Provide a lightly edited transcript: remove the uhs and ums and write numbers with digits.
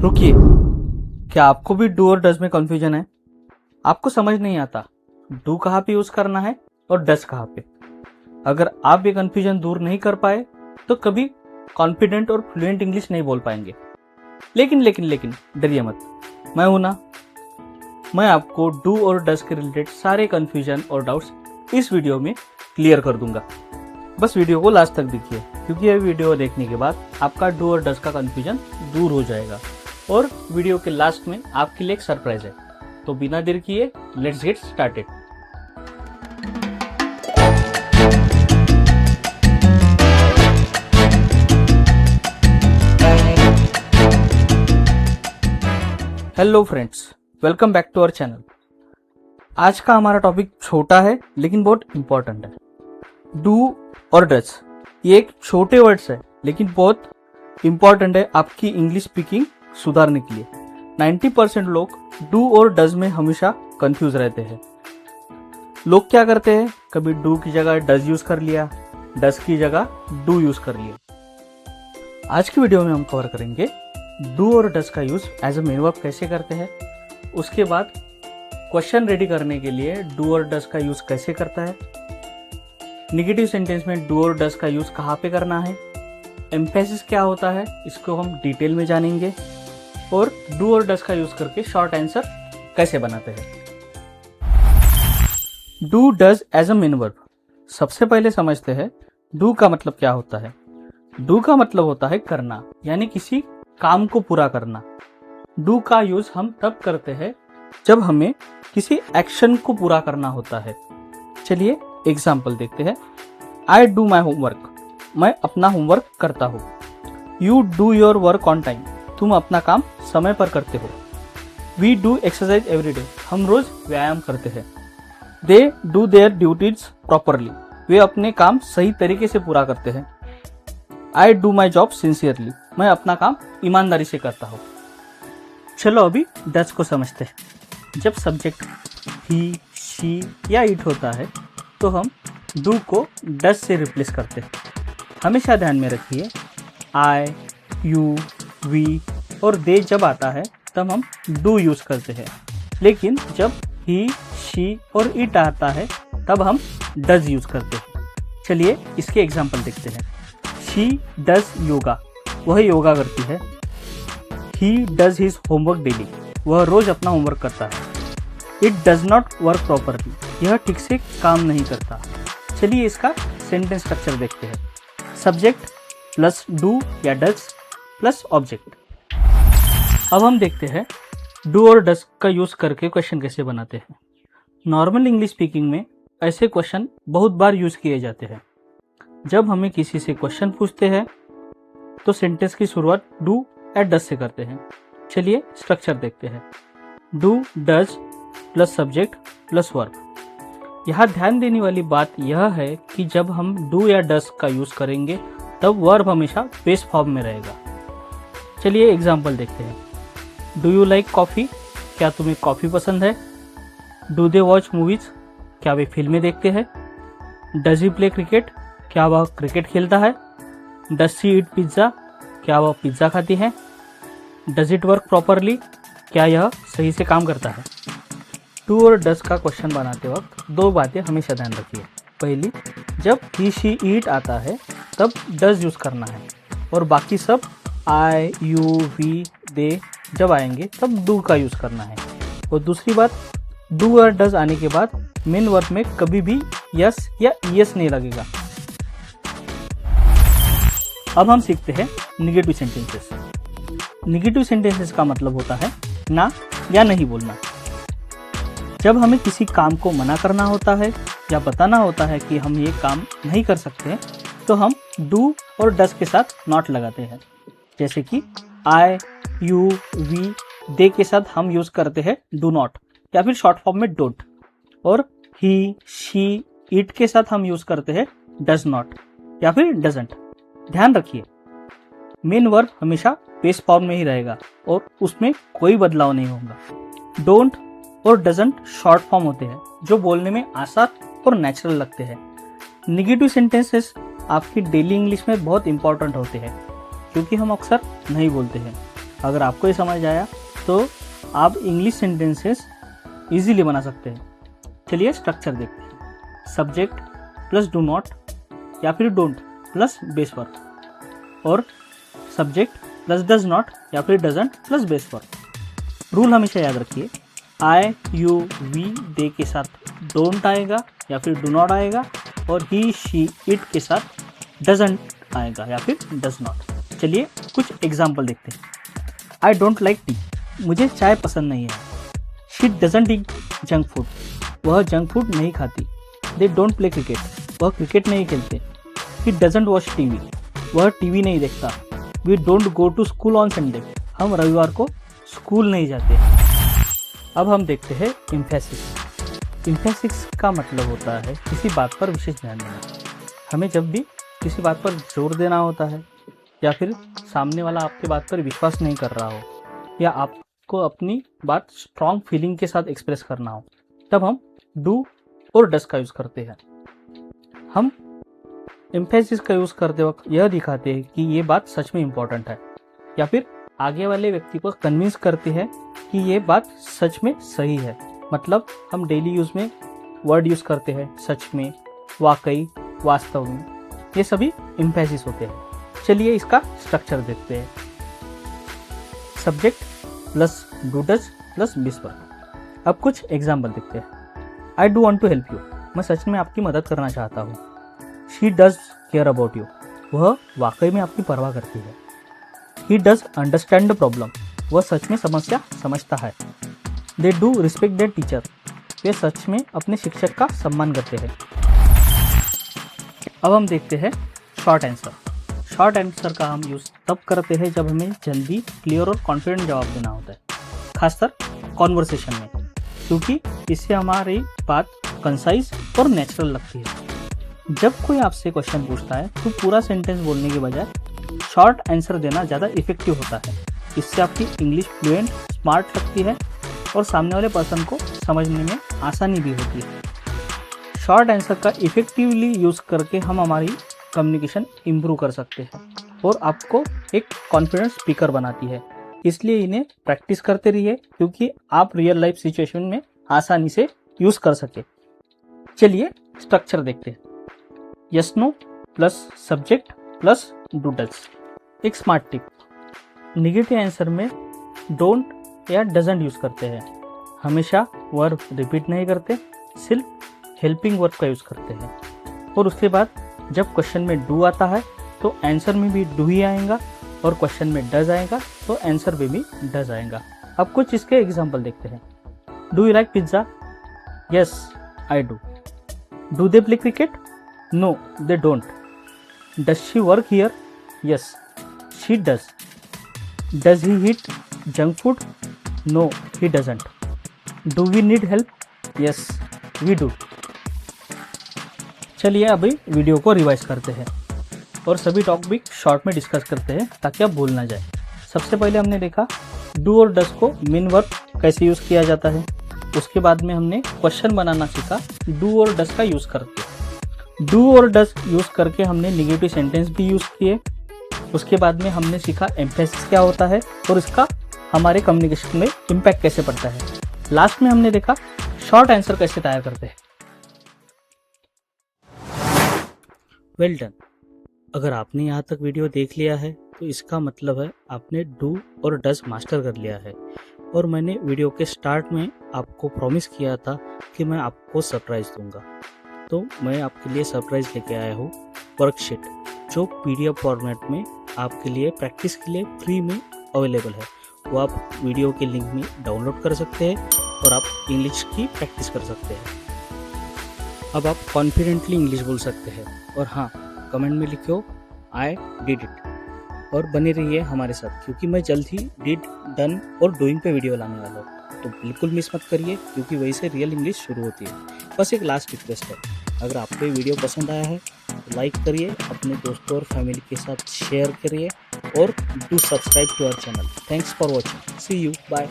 रुकिए, क्या आपको भी डू और डज में कंफ्यूजन है? आपको समझ नहीं आता डू कहाँ पे यूज करना है और डज कहाँ पे। अगर आप ये कंफ्यूजन दूर नहीं कर पाए तो कभी कॉन्फिडेंट और फ्लुएंट इंग्लिश नहीं बोल पाएंगे। लेकिन डरिए मत, मैं हूं ना। मैं आपको डू और डज के रिलेटेड सारे कंफ्यूजन और डाउट्स इस वीडियो में क्लियर कर दूंगा। बस वीडियो को लास्ट तक देखिए, क्योंकि यह वीडियो देखने के बाद आपका डू और डज का कंफ्यूजन दूर हो जाएगा और वीडियो के लास्ट में आपके लिए एक सरप्राइज है। तो बिना देर किए let's get started. Hello friends, welcome back to our channel. आज का हमारा टॉपिक छोटा है लेकिन बहुत इंपॉर्टेंट है। डू और डज ये एक छोटे वर्ड्स है लेकिन बहुत इंपॉर्टेंट है आपकी इंग्लिश स्पीकिंग सुधारने के लिए। 90% लोग डू और डज में हमेशा कंफ्यूज रहते हैं। लोग क्या करते हैं, कभी डू की जगह डज यूज कर लिया, डज की जगह डू यूज कर लिया। आज की वीडियो में हम कवर करेंगे डू और डज का use as a main verb कैसे करते हैं, उसके बाद क्वेश्चन रेडी करने के लिए डू और डज का यूज कैसे करता है, नेगेटिव सेंटेंस में डू और डज का यूज कहाँ पे करना है, एम्फेसिस क्या होता है इसको हम डिटेल में जानेंगे, और डू और डज का यूज करके शॉर्ट आंसर कैसे बनाते हैं। Do does as a main verb. सबसे पहले समझते हैं डू का मतलब क्या होता है। डू का मतलब होता है करना, यानी किसी काम को पूरा करना। डू का यूज हम तब करते हैं जब हमें किसी एक्शन को पूरा करना होता है। चलिए एग्जाम्पल देखते हैं। आई डू माई होमवर्क, मैं अपना होमवर्क करता हूँ। You do your work on time, तुम अपना काम समय पर करते हो। We do exercise every day, हम रोज व्यायाम करते हैं। They do their duties properly, वे अपने काम सही तरीके से पूरा करते हैं। I do my job sincerely, मैं अपना काम ईमानदारी से करता हूँ। चलो अभी डज को समझते हैं। जब सब्जेक्ट ही, शी या इट होता है तो हम डू को डज से रिप्लेस करते हैं। हमेशा ध्यान में रखिए, आई, यू, वी और दे जब आता है तब हम डू यूज करते हैं, लेकिन जब ही, शी और इट आता है तब हम डज यूज करते हैं। चलिए इसके एग्जाम्पल देखते हैं। शी डज योगा, वह योगा करती है। He does his homework daily, वह रोज अपना होमवर्क करता है। It does not work properly, यह ठीक से काम नहीं करता। चलिए इसका सेंटेंस स्ट्रक्चर देखते हैं। सब्जेक्ट प्लस डू या डज प्लस ऑब्जेक्ट। अब हम देखते हैं डू और डज का यूज करके क्वेश्चन कैसे बनाते हैं। नॉर्मल इंग्लिश स्पीकिंग में ऐसे क्वेश्चन बहुत बार यूज किए जाते हैं। जब हमें किसी से क्वेश्चन पूछते हैं तो सेंटेंस की शुरुआत डू या डज से करते हैं। चलिए स्ट्रक्चर देखते हैं। Do does plus subject plus verb. यहाँ ध्यान देने वाली बात यह है कि जब हम डू या डज का यूज करेंगे तब वर्ब हमेशा बेस फॉर्म में रहेगा। चलिए एग्जाम्पल देखते हैं। डू यू लाइक कॉफ़ी, क्या तुम्हें कॉफ़ी पसंद है। डू दे वॉच मूवीज, क्या वे फिल्में देखते हैं। डज ही प्ले क्रिकेट, क्या वह क्रिकेट खेलता है। डज शी ईट पिज्ज़ा, क्या वह पिज्ज़ा खाती है। डज इट वर्क प्रॉपरली, क्या यह सही से काम करता है। डू और डज का क्वेश्चन बनाते वक्त दो बातें हमेशा ध्यान रखिए। पहली, जब ही, शी, ईट आता है तब डज यूज करना है, और बाकी सब आई, यू, वी, दे जब आएंगे तब डू का यूज करना है। और दूसरी बात, डू और डज आने के बाद मेन वर्ब में कभी भी यस या यस नहीं लगेगा। अब हम सीखते हैं निगेटिव सेंटेंसेस। निगेटिव सेंटेंसेस का मतलब होता है ना या नहीं बोलना। जब हमें किसी काम को मना करना होता है या बताना होता है कि हम ये काम नहीं कर सकते, तो हम डू और डज के साथ नॉट लगाते हैं। जैसे कि आई, यू, वी, दे के साथ हम यूज करते हैं डू नॉट या फिर शॉर्ट फॉर्म में डोंट, और ही, शी, इट के साथ हम यूज करते हैं डज नॉट या फिर डजंट। ध्यान रखिए, मेन वर्ब हमेशा बेस फॉर्म में ही रहेगा और उसमें कोई बदलाव नहीं होगा। डोंट और डजंट शॉर्ट फॉर्म होते हैं जो बोलने में आसान और नेचुरल लगते हैं। निगेटिव सेंटेंसेस आपकी डेली इंग्लिश में बहुत इंपॉर्टेंट होते हैं क्योंकि हम अक्सर नहीं बोलते हैं। अगर आपको ये समझ आया तो आप इंग्लिश सेंटेंसेस इजीली बना सकते हैं। चलिए स्ट्रक्चर देखते हैं। सब्जेक्ट प्लस डू नॉट या फिर डोंट प्लस बेस वर्ब, और सब्जेक्ट प्लस डज नॉट या फिर doesn't plus base verb. Rule हमेशा याद रखिए, आई यू वी दे के साथ डोंट आएगा या फिर डू नॉट आएगा, और ही शी इट के साथ डजंट आएगा या फिर डज नॉट। चलिए कुछ एग्जाम्पल देखते हैं। आई डोंट लाइक टी, मुझे चाय पसंद नहीं है। She doesn't eat junk food, वह जंक फूड नहीं खाती। दे डोंट प्ले क्रिकेट, वह क्रिकेट नहीं खेलते। ही डजंट वॉच टीवी, वह टीवी नहीं देखता। We don't go to school on Sunday, हम रविवार को स्कूल नहीं जाते। अब हम देखते हैं इम्फेसिस। इम्फेसिस का मतलब होता है किसी बात पर विशेष ध्यान देना। हमें जब भी किसी बात पर जोर देना होता है, या फिर सामने वाला आपकी बात पर विश्वास नहीं कर रहा हो, या आपको अपनी बात स्ट्रॉन्ग फीलिंग के साथ एक्सप्रेस करना हो, तब हम डू और डस का यूज़ करते हैं। हम एम्फेसिस का यूज़ करते वक्त यह दिखाते हैं कि ये बात सच में इम्पोर्टेंट है, या फिर आगे वाले व्यक्ति को कन्विंस करते हैं कि ये बात सच में सही है। मतलब हम डेली यूज़ में वर्ड यूज़ करते हैं, सच में, वाकई, वास्तव में, ये सभी एम्फेसिस होते हैं। चलिए इसका स्ट्रक्चर देखते हैं। Subject plus do does plus base verb. अब कुछ एग्जाम्पल देखते हैं। I do want to help you, मैं सच में आपकी मदद करना चाहता हूँ। She does care about you, वह वाकई में आपकी परवाह करती है। He does understand the problem, वह सच में समस्या समझता है। They do respect their teacher, वे सच में अपने शिक्षक का सम्मान करते हैं। अब हम देखते हैं शॉर्ट आंसर। शॉर्ट आंसर का हम यूज़ तब करते हैं जब हमें जल्दी, क्लियर और कॉन्फिडेंट जवाब देना होता है, खासकर कॉन्वर्सेशन में, क्योंकि इससे हमारी बात कंसाइज और नेचुरल लगती है। जब कोई आपसे क्वेश्चन पूछता है तो पूरा सेंटेंस बोलने के बजाय शॉर्ट आंसर देना ज़्यादा इफेक्टिव होता है। इससे आपकी इंग्लिश फ्लुएंट, स्मार्ट लगती है और सामने वाले पर्सन को समझने में आसानी भी होती है। शॉर्ट आंसर का इफेक्टिवली यूज़ करके हम हमारी कम्युनिकेशन इम्प्रूव कर सकते हैं और आपको एक कॉन्फिडेंट स्पीकर बनाती है। इसलिए इन्हें प्रैक्टिस करते रहिए, क्योंकि आप रियल लाइफ सिचुएशन में आसानी से यूज़ कर सके। चलिए स्ट्रक्चर देखते हैं। Yes no plus subject plus do does. एक स्मार्ट टिप, नेगेटिव आंसर में डोंट या डजंट यूज़ करते हैं। हमेशा वर्ब रिपीट नहीं करते, सिर्फ हेल्पिंग वर्ब का यूज़ करते हैं। और उसके बाद जब क्वेश्चन में डू आता है तो आंसर में भी डू ही आएगा, और क्वेश्चन में डज आएगा तो आंसर में भी डज आएगा। अब कुछ इसके एग्जाम्पल देखते हैं। Do you like pizza? Yes I do. Do they play cricket? No they don't. Does she work here? Yes she does. Does he eat junk food? No he doesn't. Do we need help? Yes we do. चलिए अभी video को revise करते हैं और सभी topic short में discuss करते हैं ताकि आप भूल ना जाए। सबसे पहले हमने देखा डू और डज को मेन वर्ब कैसे यूज़ किया जाता है। उसके बाद में हमने क्वेश्चन बनाना सीखा डू और डज का यूज़ करके। डू और डज यूज़ करके हमने नेगेटिव सेंटेंस भी यूज़ किए। उसके बाद में हमने सीखा एम्फेसिस क्या होता है और इसका हमारे कम्युनिकेशन में इम्पैक्ट कैसे पड़ता है। लास्ट में हमने देखा शॉर्ट आंसर कैसे तैयार करते हैं। Well done. अगर आपने यहाँ तक वीडियो देख लिया है तो इसका मतलब है आपने डू और डज मास्टर कर लिया है। और मैंने वीडियो के स्टार्ट में आपको प्रॉमिस किया था कि मैं आपको सरप्राइज दूंगा, तो मैं आपके लिए सरप्राइज लेके आया हूँ वर्कशीट, जो PDF फॉर्मेट में आपके लिए प्रैक्टिस के लिए फ्री में अवेलेबल है। वो आप वीडियो के लिंक में डाउनलोड कर सकते हैं और आप इंग्लिश की प्रैक्टिस कर सकते हैं। अब आप कॉन्फिडेंटली इंग्लिश बोल सकते हैं। और हाँ, कमेंट में लिखो आई डिड इट और बने रहिए हमारे साथ, क्योंकि मैं जल्द ही डिड, डन और डूइंग पे वीडियो लाने वाला हूँ। तो बिल्कुल मिस मत करिए, क्योंकि वहीं से रियल इंग्लिश शुरू होती है। बस एक लास्ट रिक्वेस्ट है, अगर आपको ये वीडियो पसंद आया है तो लाइक करिए, अपने दोस्तों और फैमिली के साथ शेयर करिए और do subscribe to our channel. Thanks for watching. See you, bye.